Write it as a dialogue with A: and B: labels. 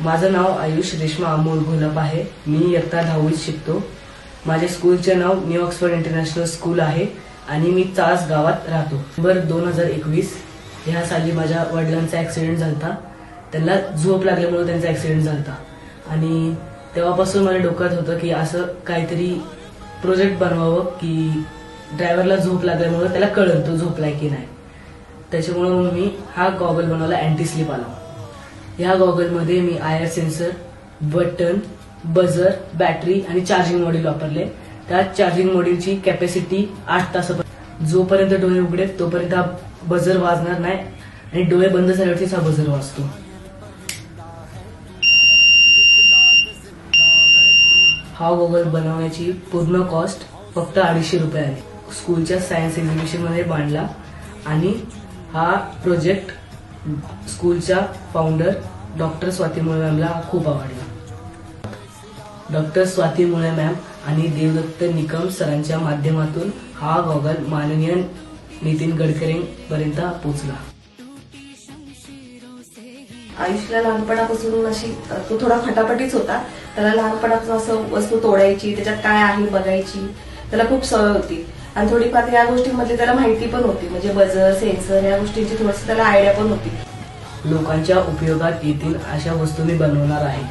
A: माझं नाव आयुष रेश्मा अमोल घोलप आहे। मी इयत्ता 10वीत शिकतो। माझ्या स्कूलचे नाव न्यू ऑक्सफर्ड इंटरनॅशनल स्कूल आहे आणि मी चास गावात राहतो। नोव्हेंबर 2021 ह्या साली माझ्या वडिलांचा ऍक्सिडेंट झाला। त्यांना झोप लागल्यामुळे त्यांचा ऍक्सिडेंट झाला आणि तेव्हापासून माझ्या डोक्यात होतं की असं काहीतरी प्रोजेक्ट बनवावं की ड्रायव्हरला झोप लागल्यामुळे त्याला कळेल तो झोपलाय की नाही। त्याच्यामुळे मी हा गॉगल बनवला, अँटी स्लीप आला। या गॉगलमध्ये मी IR sensor, button, buzzer, battery आणि चार्जिंग मॉड्यूल वापरले। त्या चार्जिंग मॉड्यूलची कॅपॅसिटी 8 तासापर्यंत, जोपर्यंत डोळे उघडेत तोपर्यंत हा बझर वाजणार नाही आणि डोळे बंद झाल्यावरतीच हा बझर वाजतो। हा गॉगल बनवण्याची पूर्ण कॉस्ट फक्त 250 रुपये आली। स्कूलच्या सायन्स एक्झिबिशन मध्ये मांडला आणि हा प्रोजेक्ट स्कूलच्या फाउंडर डॉक्टर स्वाती मुळे मॅमला खूप आवडला। डॉक्टर स्वाती मुळे मॅम आणि देवदत्त निकम सरांच्या माध्यमातून हा गॉगल माननीय नितीन गडकरी पर्यंत पोहोचला।
B: आयुषला लहानपणापासून अशी तो थोडा फटाफटीच होता। त्याला लहानपणापासून असं वस्तू तोडायची, त्याच्यात काय आहे बघायची त्याला खूप सवय होती आणि थोडीफार या गोष्टींमधली त्याला माहिती पण होती, म्हणजे बझर, सेन्सर या गोष्टींची थोडीशी त्याला आयडिया पण होती।
A: लोकांच्या उपयोगात येतील अशा वस्तू मी बनवणार आहे।